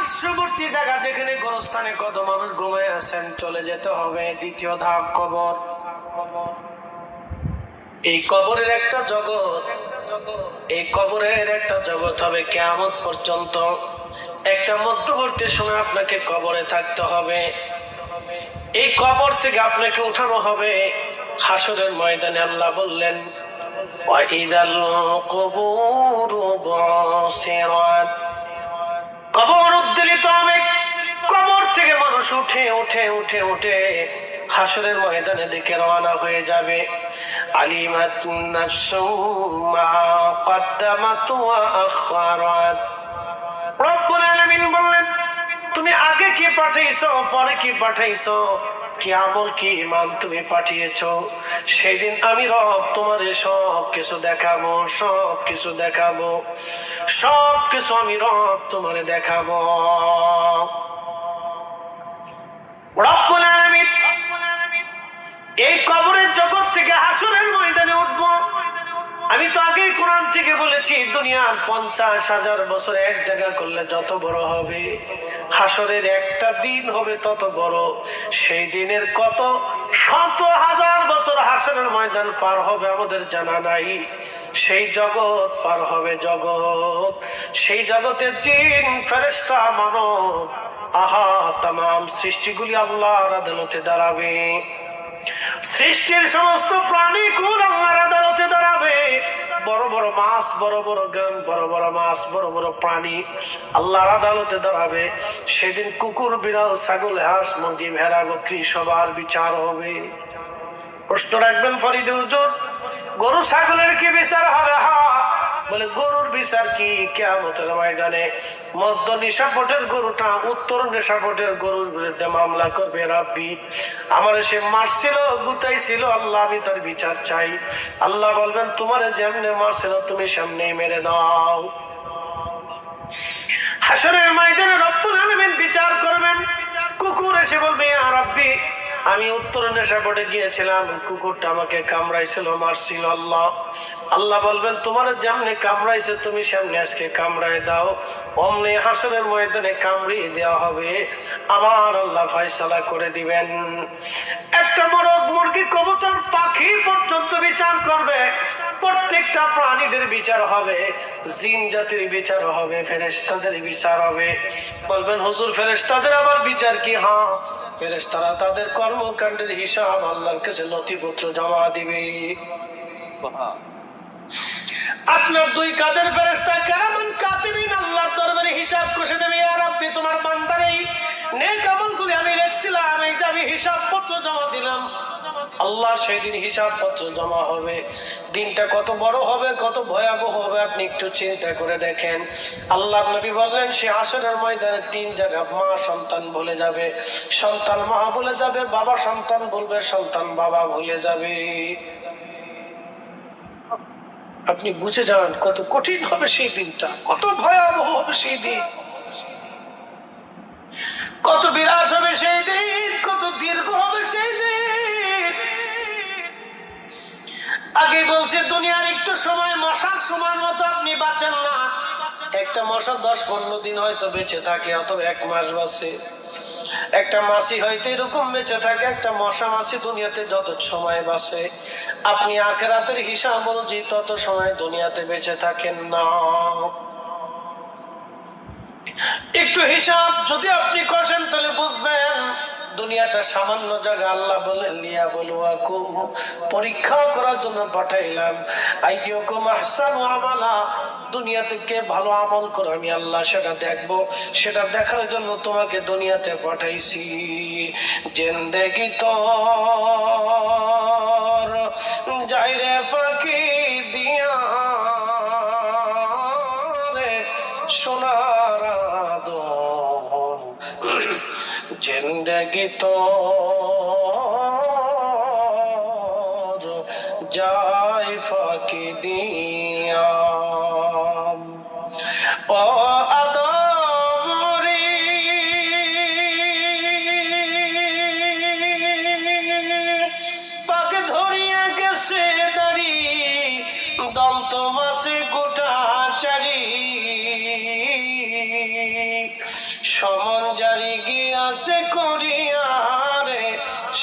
পার্শ্ববর্তী জায়গা যেখানে গোরস্থানে কত মানুষ ঘুমায় আছেন, চলে যেতে হবে দ্বিতীয় ধাপ কবর। এই কবরের একটা জগৎ, এই কবরের একটা জগৎ হবে কিয়ামত পর্যন্ত। একটা মধ্যবর্তী সময় আপনাকে কবরে থাকতে হবে। এই কবর থেকে আপনাকে উঠানো হবে হাসরের ময়দানে। আল্লাহ বললেন ওয়াইদাল কুবুরু বুসিরাত, কবর উদ্বেলিত হবে। কবর থেকে মানুষ উঠে উঠে উঠে উঠে হাসরের ময়দানে দিকে রওনা হয়ে যাবে। আলিমাত নাফসুম মা কদ্দামাত ওয়া আখারাত। রব্বুল আলামিন বললেন তুমি আগে কি পাঠাইছো, পরে কি পাঠাইছো, কি আমল কি ইমান তুমি পাঠিয়েছো, সেদিন আমি রব তোমারে সব কিছু দেখাবো, সব কিছু দেখাবো, সব কিছু আমি রব তোমারে দেখাবো। রব্বুল আলামিন এই কবরের জগৎ থেকে হাসরের ময়দানে উঠবো। আমি তো আগেই কোরআন থেকে বলেছি দুনিয়ার 50,000 বছর এক জায়গা করলে যত বড় হবে, হাসরের একটা দিন হবে তত বড়। সেই দিনের কত শত হাজার বছর হাসরের ময়দান পার হবে আমাদের জানা নাই। সেই জগৎ পার হবে জগৎ, সেই জগতের জিন ফেরেশতা মানব আহা তামাম সৃষ্টিগুলি আল্লাহর আদালতে দাঁড়াবে। সৃষ্টির সমস্ত প্রাণী কুল আল্লাহর আদালতে দাঁড়াবে। বড় বড় মাছ, বড় বড় গান, বড় বড় মাছ, বড় বড় প্রাণী আল্লাহর আদালতে দাঁড়াবে। সেদিন কুকুর, বিড়াল, ছাগল, হাঁস, মুরগি, ভেড়া, বকরি সবার বিচার হবে। প্রশ্ন রাখবেন ফরিদে হুজুর, গরু ছাগলের কি বিচার হবে? বলে গরুর বিচার কি? কিয়ামতের ময়দানে মধ্য নিশাপটের গরুটা উত্তর নিশাপটের গরুর বিরুদ্ধে মামলা করবে, রাব্বি আমার সে মারছিল, গুতাইছিল, আল্লাহ আমি তার বিচার চাই। আল্লাহ বলবেন তোমারে যেমনে মারছিল তুমি সামনেই মেরে দাও। হাসরের ময়দানে রব্বুল আলামিন বিচার করবেন। কুকুর এসে বলবে ইয়া রাব্বি আমি উত্তর নেশাপটে গিয়েছিলাম, কুকুরটা আমাকে কামড়াইছিল, মারছিল। আল্লাহ বলবেন তোমার যেমনি কামড়াইছে তুমি সামনে আজকে কামড়াই দাও। অমনি হাসরের ময়দানে কামড়িয়ে দেওয়া হবে। আমার আল্লাহ ফয়সালা করে দিবেন। একটা মোরগ, মুরগি, কবুতর, পাখি পর্যন্ত বিচার করবে। প্রত্যেকটা প্রাণীদের বিচার হবে, জিন জাতির বিচার হবে, ফেরেশতাদের বিচার হবে। বলবেন হুজুর ফেরেশতাদের আবার বিচার কি? ফেরেশতারা তাদের কর্মকাণ্ডের হিসাব আল্লাহর কাছে নথিপত্র জমা দিবে। আপনার দুই কাঁধের ফেরেশতা কিরামান কাতিবিন আল্লাহর দরবারে হিসাব কষে দেবে, ইয়া রাব্বি তোমার বান্দার এই নেক আমলগুলি আমি লিখছিলাম, এই যে আমি হিসাবপত্র জমা দিলাম। আল্লাহ সেদিন হিসাবপত্র জমা হবে। দিনটা কত বড় হবে, কত ভয়াবহ হবে আপনি একটু চিন্তা করে দেখেন। আল্লাহর নবী বললেন সে হাসরের ময়দানে 3 জায়গা মা সন্তান ভুলে যাবে, সন্তান মা ভুলে যাবে, বাবা সন্তান বলবে, সন্তান বাবা ভুলে যাবে। আপনি বুঝে যান কত কঠিন হবে সেই দিনটা, কত ভয়াবহ হবে সেই দিন, কত বিরাট হবে সেই দিন, কত দীর্ঘ হবে সেই দিন। আগে বলছে দুনিয়ার একটু সময় মশার সময় মতো আপনি বাঁচেন না। একটা মশা 10-15 দিন হয়তো বেঁচে থাকে, অথবা 1 মাস বাঁচে। একটা মাছি হয়তো এরকম বেঁচে থাকে। একটা মশা মাছি দুনিয়াতে যত সময় বাঁচে, আপনি আখিরাতের হিসাব অনুযায়ী তত সময় দুনিয়াতে বেঁচে থাকেন না। একটু হিসাব যদি আপনি করেন তাহলে বুঝবেন দুনিয়াটা সামান্য জায়গা। আল্লাহ বলেন লিয়া বলুয়াকুম, পরীক্ষা করার জন্য পাঠাইলাম। আইয়ুকুম আহসানু আমালা, দুনিয়াতে কে ভালো আমল করে আমি আল্লাহ সেটা দেখবো। সেটা দেখার জন্য তোমাকে দুনিয়াতে পাঠাইছি। জিন্দেগি তোর যাইরে ফাঁকি দিয়া রে সোনার আদম, জিন্দেগি তোর যাই ফাঁকি দিয়া। ও আদম রে পাকে ধরিয়া গেছে দাড়ি, দন্ত মাসে গোটা চারি, সমন জারি গিয়াছে করিয়ারে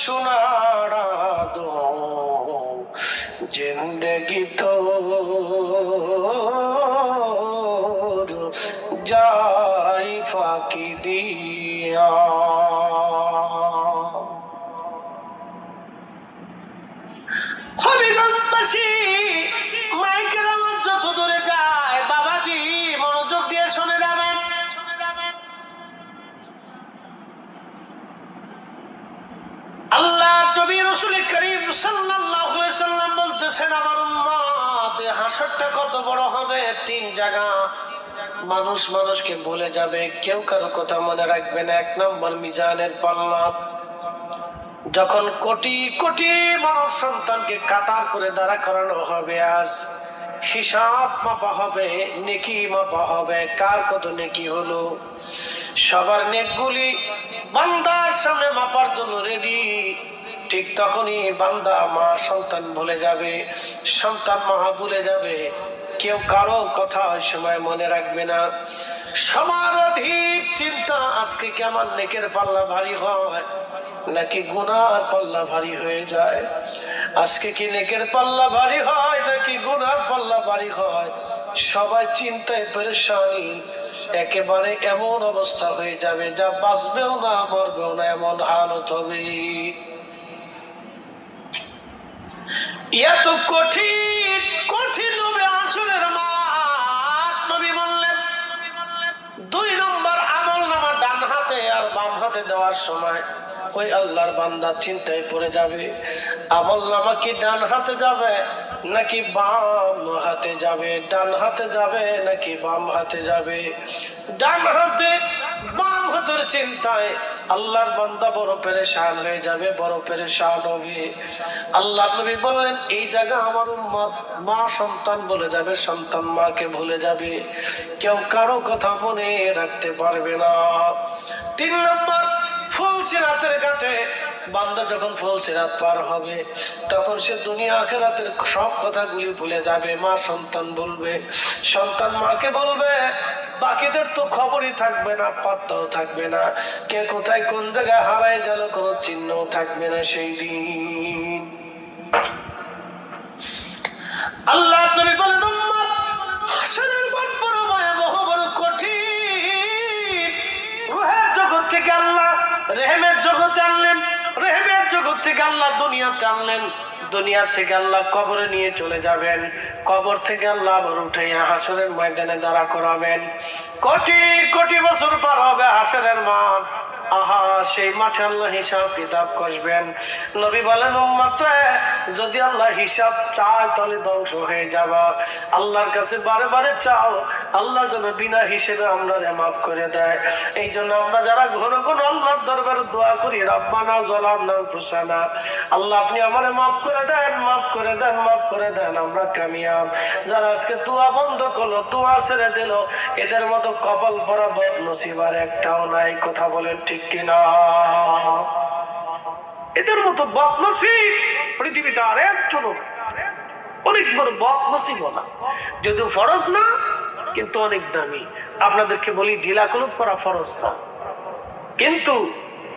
সোনার আদম জিন্দেগি তো যাই ফাঁকি দিয়া। হবিগঞ্জবাসী মাইকের আওয়াজ যত দূরে যায় বাবাজি মনোযোগ দিয়ে শুনে যাবেন। আল্লাহ নবী রাসূল করিম সাল্লাল্লাহু আলাইহি সাল্লাম বলতেছেন আমার উম্মত হাসরটা কত বড় হবে। তিন জায়গা মানুষ মানুষকে ভুলে যাবে, কেউ কারো কথা মনে রাখবে না। এক নম্বর মিজানের পাল্লা, যখন কোটি কোটি মানব সন্তানকে কাতার করে দাঁড়া করানো হবে, আজ হিসাব মাপা হবে, নেকি মাপা হবে, কার কত নেকি হলো। সবার নেকগুলি বান্দার সামনে মাপার জন্য রেডি। ঠিক তখনই বান্দা মা সন্তান ভুলে যাবে, সন্তান মা ভুলে যাবে, কেউ কারো কথা ওই সময় মনে রাখবে না। সবার অধিক চিন্তা আজকে কেমন নেকের পাল্লা ভারী হয় নাকি গুনার পাল্লা ভারী হয়ে যায়। আজকে কি নেকের পাল্লা ভারী হয় নাকি গুনার পাল্লা ভারী হয়। সবাই চিন্তায় পেরেশানি, একেবারে এমন অবস্থা হয়ে যাবে যা বাঁচবেও না মরবেও না এমন হালত হবে। এত কঠিন কঠিন হবে আসরের মাঠ। নবী বললেন দুই নম্বর আমল নামা ডান হাতে আর বাম হাতে দেওয়ার সময় ওই আল্লাহর বান্দা চিন্তায় পড়ে যাবে, আমল নামা কি ডান হাতে যাবে নাকি বাম হাতে যাবে, ডান হাতে যাবে নাকি বাম হাতে যাবে। ডান হাতে বাম হাতের চিন্তায় আল্লাহর বান্দা বড় পেরেশান হয়ে যাবে, বড় পেরেশান হবে। আল্লাহর নবী বললেন এই জায়গা আমার উম্মত মা সন্তান বলে যাবে, সন্তান মাকে ভুলে যাবে, কেউ কারো কথা মনে রাখতে পারবে না। তিন নম্বর ফুলসিরাতের ঘাটে বান্দা যখন ফুলসিরাত পার হবে তখন সে দুনিয়া আখিরাতের সব কথাগুলি ভুলে যাবে। মা সন্তান বলবে, সন্তান মাকে বলবে, বাকিদের তো খবরই থাকবে না, পাত্তাও থাকবে না, কে কোথায় কোন জায়গায় হারায় গেল কোনো চিহ্ন থাকবে না সেই দিন। আল্লাহ নবী বলেন উম্মত হাসরের মাঠ বড় ভয়াবহ, বড় কঠিন। রূহের জগৎ থেকে আল্লাহ রেহেমের জগতে আনলেন, রেহেমের জগৎ থেকে আল্লাহ দুনিয়াতে আনলেন, দুনিয়া থেকে আল্লাহ কবরে নিয়ে চলে যাবেন, কবর থেকে আল্লাহ আবার উঠাইয়া হাসরের ময়দানে দাঁড়া করাবেন। কোটি কোটি বছর পার হবে হাসরের মাঠ। আহা সেই মাঠে আল্লাহ হিসাব কিতাব কষবেন। নবী বলেন উম্মত যদি আল্লাহ হিসাব চায় তাহলে ধ্বংস হয়ে যাবা। আল্লাহর কাছে বারে বারে চাও আল্লাহ যেন বিনা হিসেবে আমরা মাফ করে দেয়। এই জন্য আমরা যারা ঘন ঘন আল্লাহর দরবারে দোয়া করি রব্বানা যালামনা আনফুসানা, আল্লাহ আপনি আমারে মাফ করে দেন, মাফ করে দেন, মাফ করে দেন, আমরা কামিয়াব। যারা আজকে দোয়া বন্ধ করলো, দোয়া ছেড়ে দিল, এদের মতো কপাল পরা বদনসিব আর একটাও নাই। কথা বলেন ঠিক কিনা? এদের মতো বদনসিব পৃথিবীতে আর একজনও নাই। অনেক বড় বদনসিব না, যদিও ফরজ না কিন্তু অনেক দামি। আপনাদেরকে বলি ঢিলা কুলুপ করা ফরজ না, কিন্তু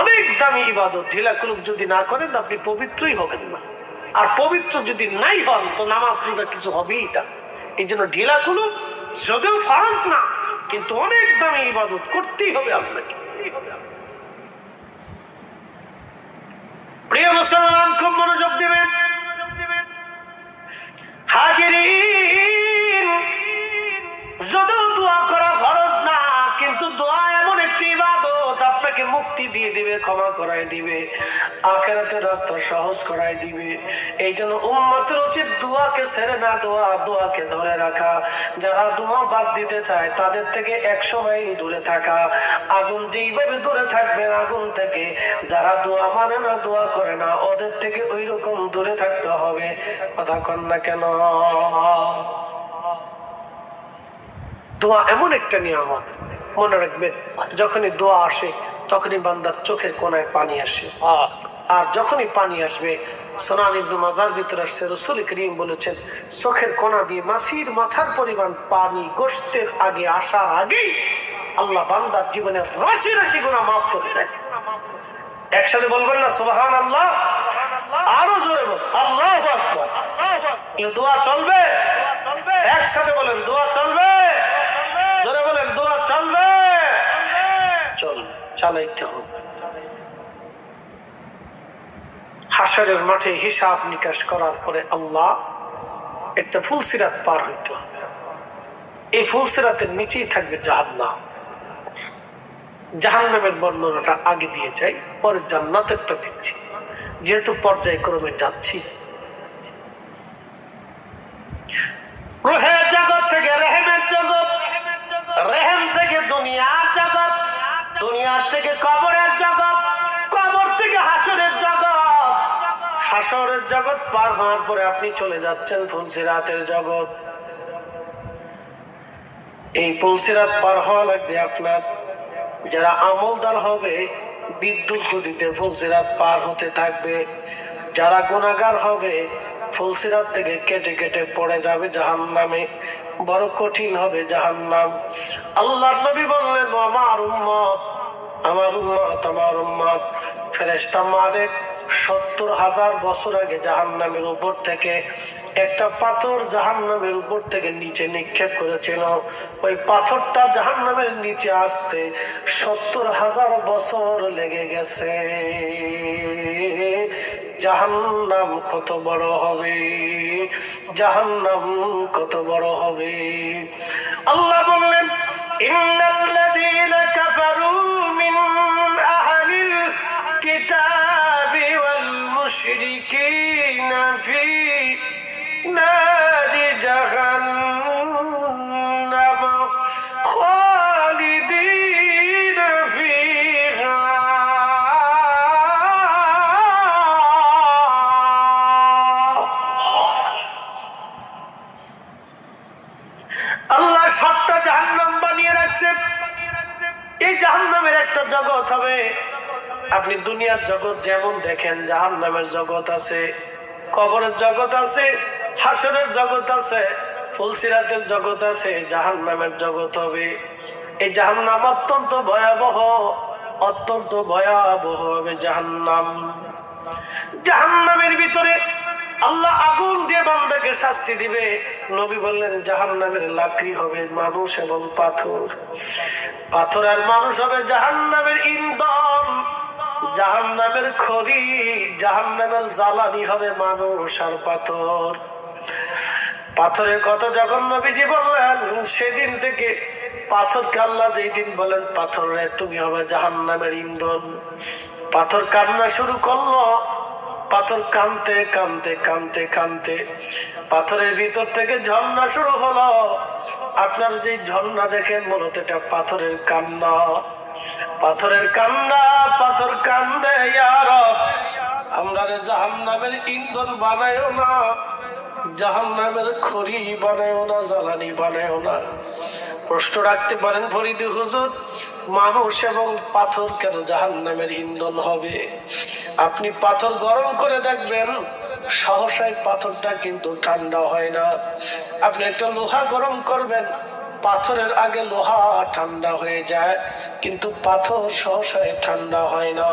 অনেক দামি ইবাদত। ঢিলা কুলুপ যদি না করেন আপনি পবিত্রই হবেন না, আর পবিত্র যদি নাই হন তো নামাজ রোজা কিছু হবেই না। এই জন্য ঢিলা কুলুপ যদিও ফরজ না কিন্তু অনেক দামি ইবাদত করতেই হবে আপনাকে। প্রিয় মুসলমান খুব মনোযোগ দিবেন। হাজিরিন, যদিও দোয়া করা ফরজ না কিন্তু দোয়া এমন একটি ইবাদত আপনাকে মুক্তি দিয়ে দিবে, ক্ষমা করাই দিবে, আখিরাতের রাস্তা সহজ করাই দিবে। এই জন্য উম্মতের উচিত দোয়াকে ছেড়ে না দেওয়া, দোয়াকে ধরে রাখা। যারা দোয়া বাদ দিতে চায় তাদের থেকে 100 মাইল দূরে থাকা। আগুন যেইভাবে দূরে থাকবেন আগুন থেকে, যারা দোয়া মানে না, দোয়া করে না, ওদের থেকে ওই রকম দূরে থাকতে হবে। কথা কন না কেন? দোয়া এমন একটা নিয়ামত, মনে রাখবেন যখনই দোয়া আসে তখনই বান্দার চোখের কোনায় পানি আসে। আর যখনই পানি আসবে, সুনান ইবনে মাজার ভিতরে আসছে রাসূল করিম বলেছেন চোখের কোনা দিয়ে মাছির মাথার পরিমাণ পানি গোশতের আগে আসার আগেই আল্লাহ বান্দার জীবনের রাশি রাশি গুনাহ মাফ করে দেয়। একসাথে বলবেন না সুবহানাল্লাহ? আরো জোরে বল আল্লাহু আকবার। দোয়া চলবে, একসাথে বলেন দোয়া চলবে, জোরে বলেন দোয়া চলবে, চলবে, চালাইতে হবে। হাসরের মাঠে হিসাব নিকাশ করার পরে আল্লাহ একটা ফুলসিরাত পার হইতে হবে। এই ফুলসিরাতের নিচেই থাকবে জাহান্নাম। জাহান্নামের বর্ণনাটা আগে দিয়ে যাই, পরে জান্নাতেরটা দিচ্ছি, যেহেতু পর্যায়ক্রমে যাচ্ছি। রুহের জগৎ থেকে রেহেমের জগৎ, রেহেম থেকে দুনিয়ার জগৎ, দুনিয়ার থেকে কবরের জগৎ, কবর থেকে হাসরের জগৎ, হাসরের জগৎ পার হওয়ার পরে আপনি চলে যাচ্ছেন ফুলসিরাতের জগৎ। এই ফুলসিরাত পার হওয়া লাগবে আপনার যারা আমলদার হবে বিদ্যুৎ গতিতে ফুলসিরাত পার হতে থাকবে, যারা গুনাহগার হবে ফুলসিরাত থেকে কেটে কেটে পড়ে যাবে জাহান্নামে, বড় কঠিন হবে জাহান্নাম। আল্লাহর নবী বললেন আমার উম্মত, আমার উম্মত, আমার উম্মত। ফেরেশতা মালিক ৭০,০০০ বছর আগে জাহান্নামের উপর থেকে একটা পাথর জাহান্নামের উপর থেকে নিচে নিক্ষেপ করেছিল। ওই পাথরটা জাহান্নামের নিচে আসতে ৭০,০০০ বছর লেগে গেছে। জাহান্নাম কত বড় হবে, জাহান্নাম কত বড় হবে। আল্লাহ বললেন ইন্নাল্লাযীনা কাফারু মিন আহলিল কিতাবি ওয়াল মুশরিকিনা ফি নারি জাহান্নাম খালিদিনা ফিহা। আল্লাহ ৭টা জাহান্নাম বানিয়ে রাখছে। এই জাহান্নামের একটা জগৎ হবে, আপনি দুনিয়ার জগৎ যেমন দেখেন জাহান্নামের জগৎ আছে, কবরের জগৎ আছে, হাসরের জগৎ আছে, ফুলসিরাতের জগৎ আছে, জাহান্নামের জগৎ হবে। এই জাহান্নাম অত্যন্ত ভয়াবহ, অত্যন্ত ভয়াবহ হবে জাহান্নাম। জাহান্নামের ভিতরে আল্লাহ আগুন দিয়ে বান্দাকে শাস্তি দিবে। নবী বললেন জাহান্নামের লাকড়ি হবে মানুষ এবং পাথর, পাথর আর মানুষ হবে জাহান্নামের ইন্ধন, জাহান্নামের খড়ি, জাহান্নামের জ্বালানি হবে মানুষ আর পাথর। পাথরের কথা যখন নবীজি বললেন সেদিন থেকে পাথরকে আল্লাহ যেই দিন বলেন পাথর রে তুমি হবে জাহান্নামের ইন্ধন, পাথর কান্না শুরু করলো। পাথর কাঁদতে কাঁদতে কাঁদতে কাঁদতে পাথরের ভিতর থেকে ঝর্ণা শুরু হলো। আপনার যে ঝর্ণা দেখেন মূলত এটা পাথরের কান্না, পাথরের কান্না। পাথর কান্দে ইয়া রব আমরা জাহান্নামের ইন্ধন বানায়ও না, জাহান্নামের খড়ি বানায়ও না, জ্বালানি বানায়ও না। প্রশ্ন রাখতে পারেন ফরিদি হুজুর মানুষ এবং পাথর কেন জাহান্নামের ইন্ধন হবে? আপনি পাথর গরম করে দেখবেন সহসায় পাথরটা কিন্তু ঠান্ডা হয় না। আপনি একটা লোহা গরম করবেন, পাথরের আগে লোহা ঠান্ডা হয়ে যায়, কিন্তু পাথর সহসায় ঠান্ডা হয় না।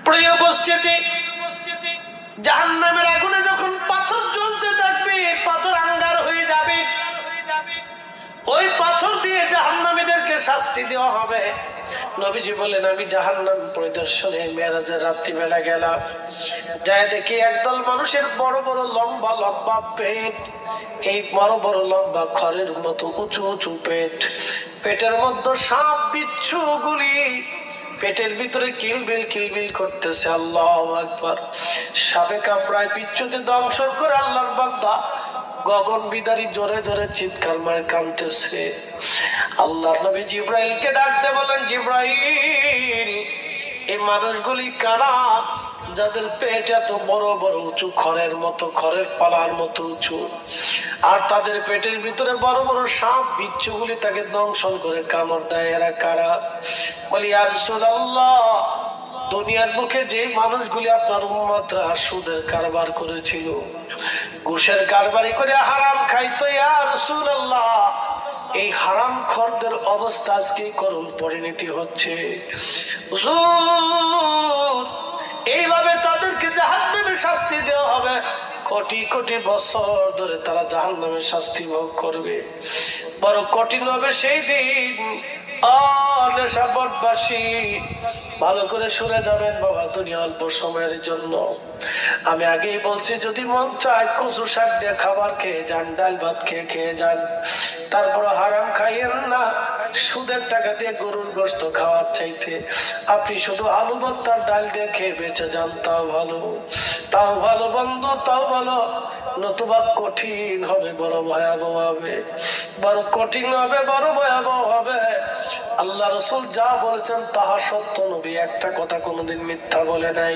প্রিয় উপস্থিতি, জাহান্নামের আগুনে যখন পাথর জ্বলতে থাকবে, পাথর আঙ্গার হয়ে যাবে, ওই পাথর দিয়ে জাহান্নামীদেরকে শাস্তি দেওয়া হবে। নবীজি বলেন আমি জাহান্নাম পরিদর্শনে মেরাজের রাত্রিবেলা গেলাম, যাই দেখি একদল মানুষের বড় বড় লম্বা লম্বা পেট, এই বড় বড় লম্বা খড়ের মতো উঁচু উঁচু পেট, পেটের মধ্যে সাপ বিচ্ছু গুলি, পেটের ভিতরে কিলবিল কিলবিল করতেছে। আল্লাহু আকবার। সাপে কামড়ায় বিচ্ছুতে ধ্বংস করে আল্লাহর বান্দা গগন বিদারী জোরে জোরে চিৎকার মারে কাঁদতেছে। আল্লাহর নবী জিব্রাইলকে ডাকতে বলেন জিব্রাইল এই মানুষগুলি কারা যাদের পেট এত বড় বড় উঁচু, খড়ের মতো, খড়ের পালার মতো উঁচু, আর তাদের পেটের ভিতরে বড় বড় সাপ বিচ্ছুগুলি তাকে দংশন করে কামড় দেয়, এরা কারা? বলি ইয়া রাসূলুল্লাহ দুনিয়ার বুকে যে মানুষগুলি আপনার উম্মতরা সুদের কারবার করেছিল, ঘুষের কারবারি করে হারাম খাইতো, ইয়া রাসূলুল্লাহ এই হারাম খরদের অবস্থা আজকে করুণ পরিণতি হচ্ছে। হুজুর, এইভাবে তাদেরকে জাহান্নামের শাস্তি দেওয়া হবে, কোটি কোটি বছর ধরে তারা জাহান্নামের শাস্তি ভোগ করবে। বড় কঠিন হবে সেই দিন। নেশাবটবাসী, ভালো করে শুনে যাবেন বাবা, দুনিয়া অল্প সময়ের জন্য। আমি আগেই বলছি, যদি মন চায় কচু শাক দিয়ে খাবার খেয়ে যান, ডাল ভাত খেয়ে যান, তারপর হারাম খাইয়েন না। সুদের টাকা দিয়ে গরুর গোশত খাওয়ার চাইতে আপনি শুধু আলু ভর্তার ডাল দিয়ে খেয়ে বেঁচে যান, তাও ভালো বন্ধু, তাও ভালো। নতুবা কঠিন হবে, বড় ভয়াবহ হবে, বড় কঠিন হবে, বড় ভয়াবহ হবে। আল্লাহ রাসূল যা বলেছেন তাহা সত্য। নবী একটা কথা কোনোদিন মিথ্যা বলে নাই।